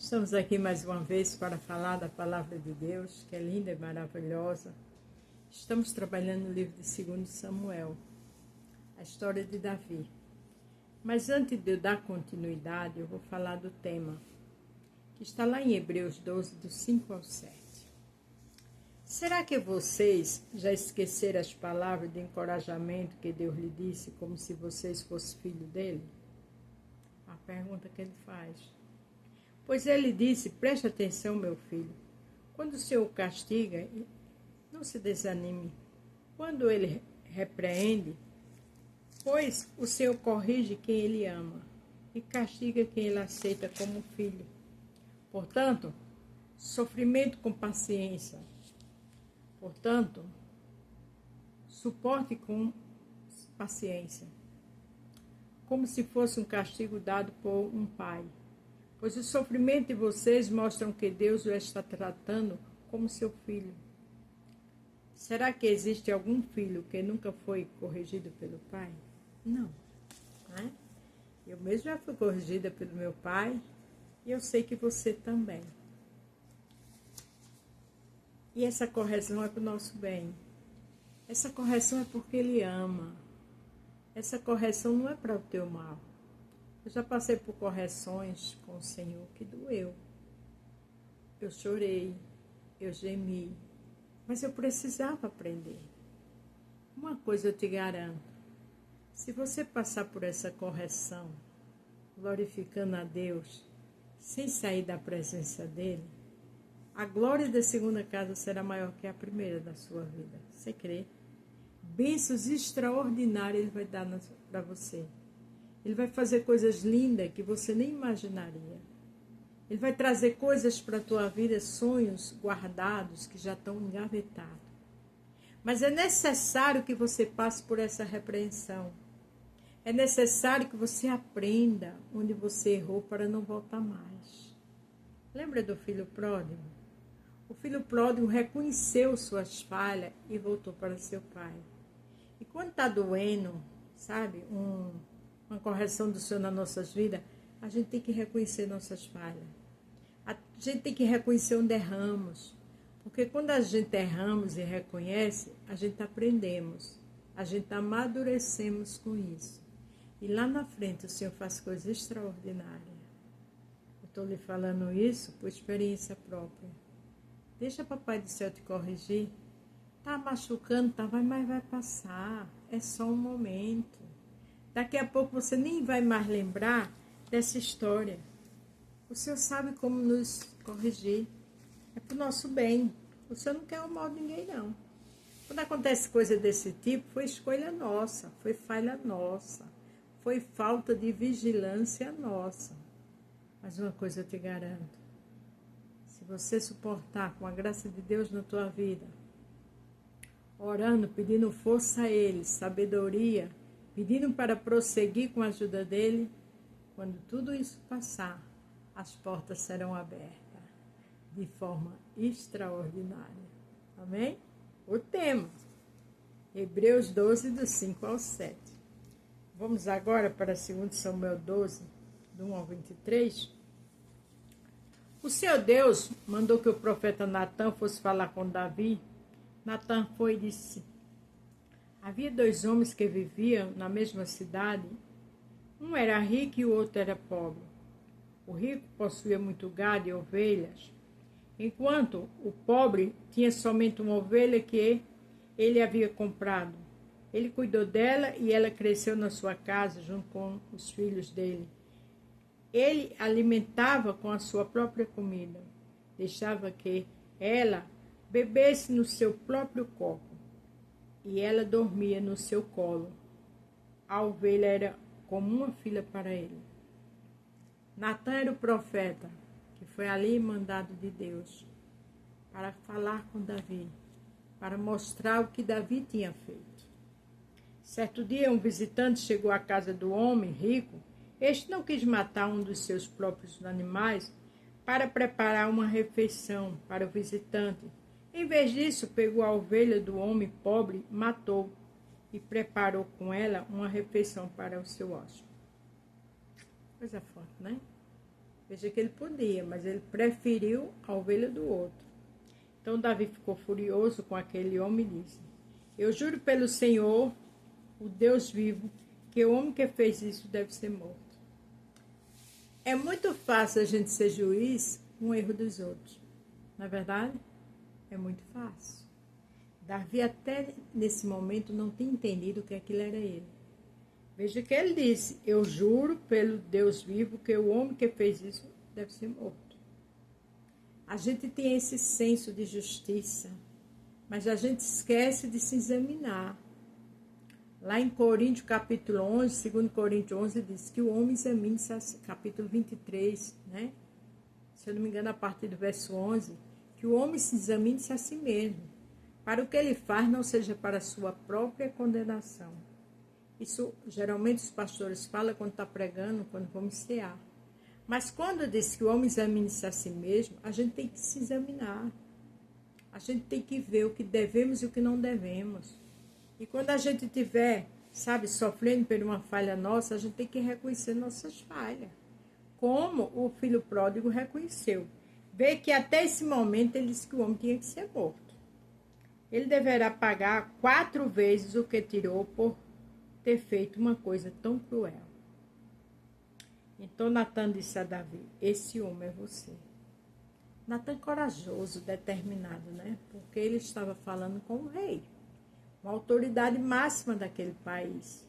Estamos aqui mais uma vez para falar da Palavra de Deus, que é linda e maravilhosa. Estamos trabalhando no livro de 2 Samuel, a história de Davi. Mas antes de eu dar continuidade, eu vou falar do tema, que está lá em Hebreus 12, do 5 ao 7. Será que vocês já esqueceram as palavras de encorajamento que Deus lhe disse, como se vocês fossem filhos dele? A pergunta que ele faz. Pois ele disse, preste atenção, meu filho. Quando o Senhor castiga, não se desanime. Quando ele repreende, pois o Senhor corrige quem ele ama e castiga quem ele aceita como filho. Portanto, sofrimento com paciência. Portanto, suporte com paciência, como se fosse um castigo dado por um pai. Pois o sofrimento de vocês mostram que Deus o está tratando como seu filho. Será que existe algum filho que nunca foi corrigido pelo pai? Não. Né? Eu mesmo já fui corrigida pelo meu pai e eu sei que você também. E essa correção é para o nosso bem. Essa correção é porque Ele ama. Essa correção não é para o teu mal. Eu já passei por correções com o Senhor que doeu. Eu chorei, eu gemi, mas eu precisava aprender. Uma coisa eu te garanto, se você passar por essa correção, glorificando a Deus, sem sair da presença dEle, a glória da segunda casa será maior que a primeira da sua vida. Você crê? Bênçãos extraordinárias Ele vai dar para você. Ele vai fazer coisas lindas que você nem imaginaria. Ele vai trazer coisas para a tua vida, sonhos guardados que já estão engavetados. Mas é necessário que você passe por essa repreensão. É necessário que você aprenda onde você errou para não voltar mais. Lembra do filho pródigo? O filho pródigo reconheceu suas falhas e voltou para seu pai. E quando está doendo, sabe, uma correção do Senhor nas nossas vidas, a gente tem que reconhecer nossas falhas. A gente tem que reconhecer onde erramos. Porque quando a gente erramos e reconhece, a gente aprendemos. A gente amadurecemos com isso. E lá na frente o Senhor faz coisas extraordinárias. Eu estou lhe falando isso por experiência própria. Deixa Papai do Céu te corrigir. Está machucando, mas vai passar. É só um momento. Daqui a pouco você nem vai mais lembrar dessa história. O Senhor sabe como nos corrigir. É para o nosso bem. O Senhor não quer o mal de ninguém, não. Quando acontece coisa desse tipo, foi escolha nossa, foi falha nossa, foi falta de vigilância nossa. Mas uma coisa eu te garanto. Se você suportar com a graça de Deus na tua vida, orando, pedindo força a Ele, sabedoria, pedindo para prosseguir com a ajuda dele, quando tudo isso passar, as portas serão abertas de forma extraordinária. Amém? O tema, Hebreus 12, do 5 ao 7. Vamos agora para 2 Samuel 12, do 1 ao 23. O Senhor Deus mandou que o profeta Natã fosse falar com Davi. Natã foi e disse: havia 2 homens que viviam na mesma cidade. Um era rico e o outro era pobre. O rico possuía muito gado e ovelhas, enquanto o pobre tinha somente uma ovelha que ele havia comprado. Ele cuidou dela e ela cresceu na sua casa junto com os filhos dele. Ele alimentava com a sua própria comida. Deixava que ela bebesse no seu próprio copo. E ela dormia no seu colo. A ovelha era como uma filha para ele. Natã era o profeta, que foi ali mandado de Deus, para falar com Davi, para mostrar o que Davi tinha feito. Certo dia, um visitante chegou à casa do homem rico. Este não quis matar um dos seus próprios animais para preparar uma refeição para o visitante. Em vez disso, pegou a ovelha do homem pobre, matou e preparou com ela uma refeição para o seu hóspede. Coisa forte, né? Veja que ele podia, mas ele preferiu a ovelha do outro. Então Davi ficou furioso com aquele homem e disse: eu juro pelo Senhor, o Deus vivo, que o homem que fez isso deve ser morto. É muito fácil a gente ser juiz com o erro dos outros. Não é verdade? É muito fácil. Davi até nesse momento não tinha entendido que aquilo era ele. Veja que ele disse: eu juro pelo Deus vivo que o homem que fez isso deve ser morto. A gente tem esse senso de justiça, mas a gente esquece de se examinar. Lá em Coríntios capítulo 11, 2 Coríntios 11, diz que o homem examine-se, capítulo 23, né? Se eu não me engano, a partir do verso 11, que o homem se examine-se a si mesmo, para o que ele faz não seja para a sua própria condenação. Isso, geralmente, os pastores falam quando está pregando, quando vamos cear. Mas quando diz que o homem examine-se a si mesmo, a gente tem que se examinar. A gente tem que ver o que devemos e o que não devemos. E quando a gente estiver, sofrendo por uma falha nossa, a gente tem que reconhecer nossas falhas. Como o filho pródigo reconheceu. Vê que até esse momento ele disse que o homem tinha que ser morto. Ele deverá pagar 4 vezes o que tirou por ter feito uma coisa tão cruel. Então Natan disse a Davi: esse homem é você. Natan corajoso, determinado, né? Porque ele estava falando com o rei, uma autoridade máxima daquele país.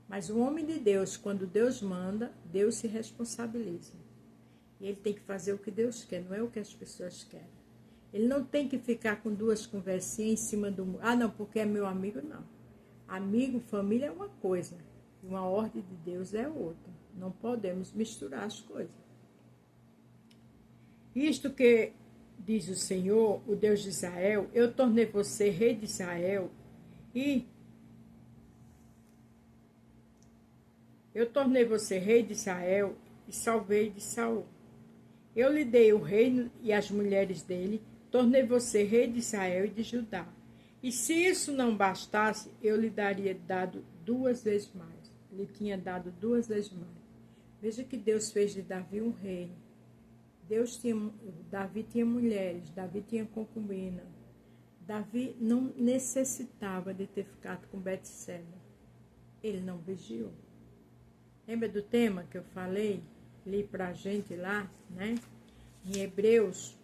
Mas o homem de Deus, quando Deus manda, Deus se responsabiliza. E ele tem que fazer o que Deus quer, não é o que as pessoas querem. Ele não tem que ficar com 2 conversinhas em cima do... não, porque é meu amigo, não. Amigo, família é uma coisa, e uma ordem de Deus é outra. Não podemos misturar as coisas. Isto que diz o Senhor, o Deus de Israel: eu tornei você rei de Israel e salvei de Saul. Eu lhe dei o reino e as mulheres dele, tornei você rei de Israel e de Judá. E se isso não bastasse, eu lhe daria dado 2 vezes mais. Ele tinha dado 2 vezes mais. Veja que Deus fez de Davi um rei. Davi tinha mulheres, Davi tinha concubina. Davi não necessitava de ter ficado com Betseba. Ele não vigiou. Lembra do tema que eu falei? Li pra gente lá, né? Em Hebreus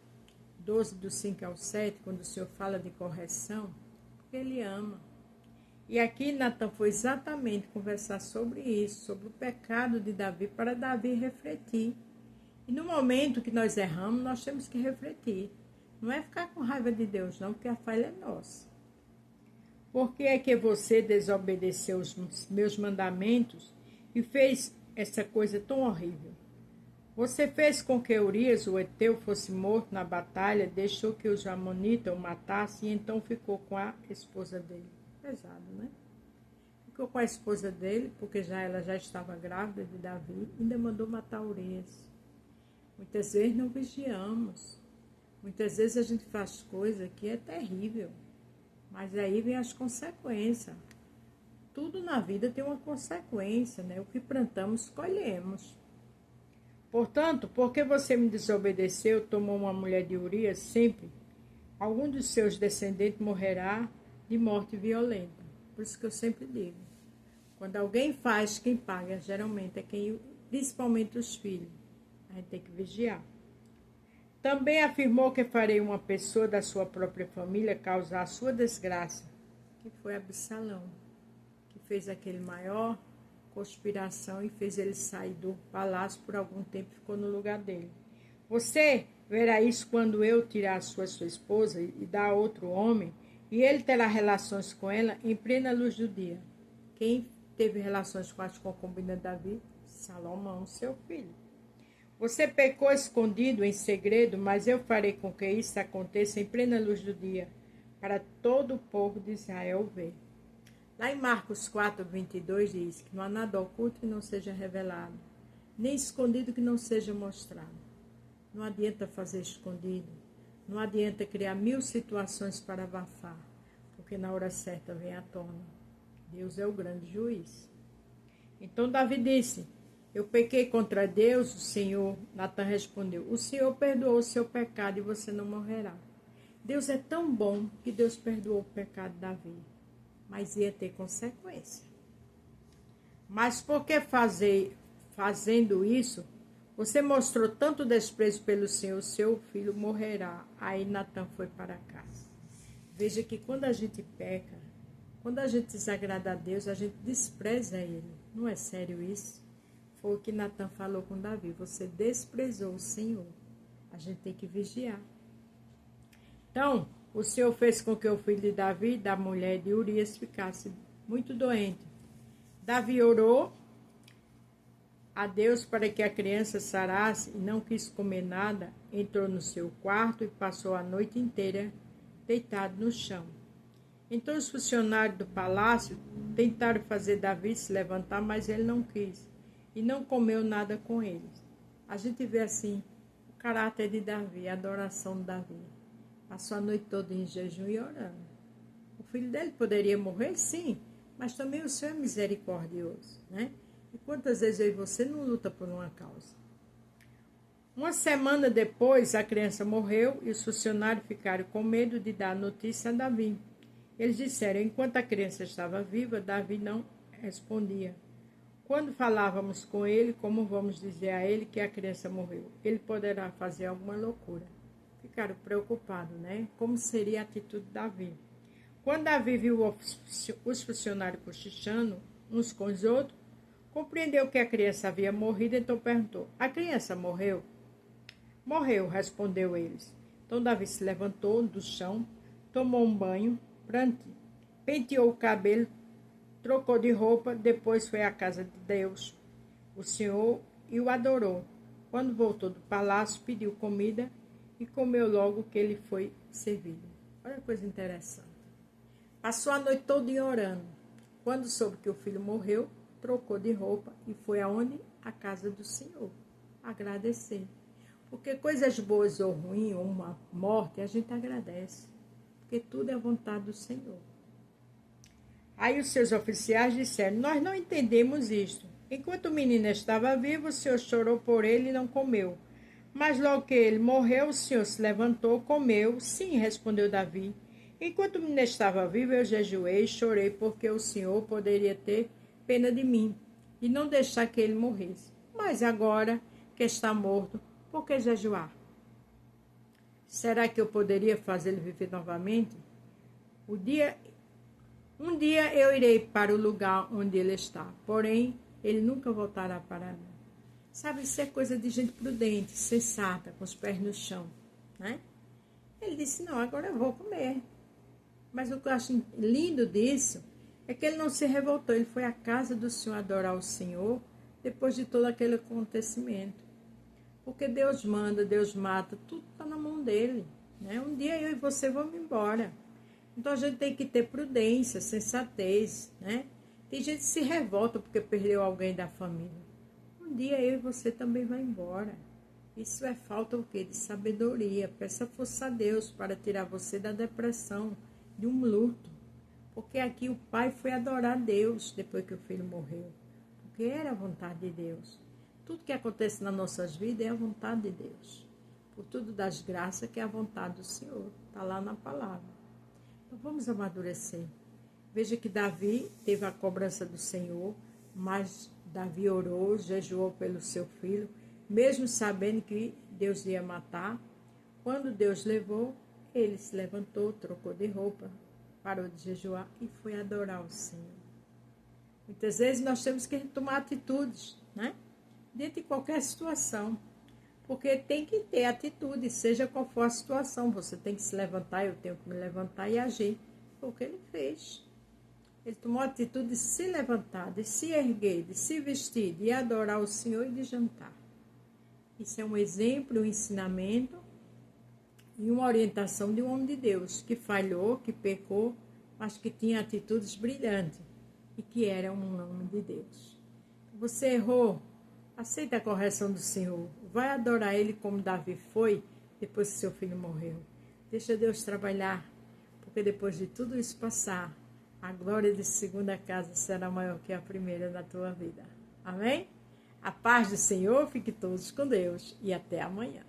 12, do 5 ao 7, quando o Senhor fala de correção, porque ele ama. E aqui Natan foi exatamente conversar sobre isso, sobre o pecado de Davi, para Davi refletir. E no momento que nós erramos, nós temos que refletir. Não é ficar com raiva de Deus, não, porque a falha é nossa. Por que é que você desobedeceu os meus mandamentos e fez essa coisa tão horrível? Você fez com que Urias, o Heteu, fosse morto na batalha, deixou que os amonitas o matassem e então ficou com a esposa dele. Pesado, né? Ficou com a esposa dele, porque ela já estava grávida de Davi, e ainda mandou matar Urias. Muitas vezes não vigiamos. Muitas vezes a gente faz coisa que é terrível. Mas aí vem as consequências. Tudo na vida tem uma consequência, né? O que plantamos, colhemos. Portanto, porque você me desobedeceu, tomou uma mulher de Urias, sempre, algum dos seus descendentes morrerá de morte violenta. Por isso que eu sempre digo, quando alguém faz, quem paga geralmente é quem, principalmente os filhos. A gente tem que vigiar. Também afirmou que farei uma pessoa da sua própria família causar a sua desgraça, que foi Absalão, que fez aquele maior conspiração e fez ele sair do palácio por algum tempo e ficou no lugar dele. Você verá isso quando eu tirar a sua esposa e dar a outro homem, e ele terá relações com ela em plena luz do dia. Quem teve relações com as concubinas de Davi? Salomão, seu filho. Você pecou escondido, em segredo, mas eu farei com que isso aconteça em plena luz do dia, para todo o povo de Israel ver. Lá em Marcos 4, 22 diz que não há nada oculto que não seja revelado, nem escondido que não seja mostrado. Não adianta fazer escondido, não adianta criar 1000 situações para abafar, porque na hora certa vem à tona. Deus é o grande juiz. Então Davi disse: Eu pequei contra Deus, o Senhor. Natan respondeu: o Senhor perdoou o seu pecado e você não morrerá. Deus é tão bom que Deus perdoou o pecado de Davi, mas ia ter consequência. Mas por que fazendo isso, você mostrou tanto desprezo pelo Senhor, seu filho morrerá. Aí Natan foi para casa. Veja que quando a gente peca, quando a gente desagrada a Deus, a gente despreza Ele. Não é sério isso? Foi o que Natan falou com Davi. Você desprezou o Senhor. A gente tem que vigiar. Então, o Senhor fez com que o filho de Davi, da mulher de Urias, ficasse muito doente. Davi orou a Deus para que a criança sarasse e não quis comer nada. Entrou no seu quarto e passou a noite inteira deitado no chão. Então os funcionários do palácio tentaram fazer Davi se levantar, mas ele não quis e não comeu nada com eles. A gente vê assim o caráter de Davi, a adoração de Davi. Passou a noite toda em jejum e orando. O filho dele poderia morrer, sim, mas também o Senhor é misericordioso, né? E quantas vezes eu e você não luta por uma causa? Uma semana depois, a criança morreu e os funcionários ficaram com medo de dar notícia a Davi. Eles disseram: enquanto a criança estava viva, Davi não respondia. Quando falávamos com ele, como vamos dizer a ele que a criança morreu? Ele poderá fazer alguma loucura. Ficaram preocupados, né? Como seria a atitude de Davi? Quando Davi viu os funcionários cochichando uns com os outros, compreendeu que a criança havia morrido, então perguntou: a criança morreu? Morreu, respondeu eles. Então Davi se levantou do chão, tomou um banho, penteou o cabelo, trocou de roupa, depois foi à casa de Deus, o Senhor, e o adorou. Quando voltou do palácio, pediu comida e comeu logo que ele foi servido. Olha que coisa interessante. Passou a noite toda orando. Quando soube que o filho morreu, trocou de roupa e foi aonde? A casa do Senhor. Agradecer. Porque coisas boas ou ruins, ou uma morte, a gente agradece. Porque tudo é vontade do Senhor. Aí os seus oficiais disseram: nós não entendemos isto. Enquanto o menino estava vivo, o Senhor chorou por ele e não comeu. Mas logo que ele morreu, o Senhor se levantou, comeu. Sim, respondeu Davi. Enquanto o menino estava vivo, eu jejuei e chorei, porque o Senhor poderia ter pena de mim e não deixar que ele morresse. Mas agora que está morto, por que jejuar? Será que eu poderia fazê-lo viver novamente? Um dia eu irei para o lugar onde ele está, porém ele nunca voltará para mim. Sabe, isso é coisa de gente prudente, sensata, com os pés no chão, né? Ele disse: não, agora eu vou comer. Mas o que eu acho lindo disso é que ele não se revoltou, ele foi à casa do Senhor adorar o Senhor depois de todo aquele acontecimento. Porque Deus manda, Deus mata, tudo está na mão dele, né? Um dia eu e você vamos embora. Então a gente tem que ter prudência, sensatez, né? Tem gente que se revolta porque perdeu alguém da família. Um dia eu e você também vai embora. Isso é falta o quê? De sabedoria. Peça força a Deus para tirar você da depressão, de um luto. Porque aqui o pai foi adorar Deus depois que o filho morreu. Porque era a vontade de Deus. Tudo que acontece nas nossas vidas é a vontade de Deus. Por tudo das graças que é a vontade do Senhor. Está lá na palavra. Então vamos amadurecer. Veja que Davi teve a cobrança do Senhor, mas Davi orou, jejuou pelo seu filho, mesmo sabendo que Deus ia matar. Quando Deus levou, ele se levantou, trocou de roupa, parou de jejuar e foi adorar o Senhor. Muitas vezes nós temos que tomar atitudes, né? Dentro de qualquer situação. Porque tem que ter atitude, seja qual for a situação. Você tem que se levantar, eu tenho que me levantar e agir. Foi o que ele fez. Ele tomou a atitude de se levantar, de se erguer, de se vestir, de adorar o Senhor e de jantar. Isso é um exemplo, um ensinamento e uma orientação de um homem de Deus que falhou, que pecou, mas que tinha atitudes brilhantes e que era um homem de Deus. Você errou, aceita a correção do Senhor. Vai adorar Ele como Davi foi depois que seu filho morreu. Deixa Deus trabalhar, porque depois de tudo isso passar, a glória de segunda casa será maior que a primeira na tua vida. Amém? A paz do Senhor, fique todos com Deus e até amanhã.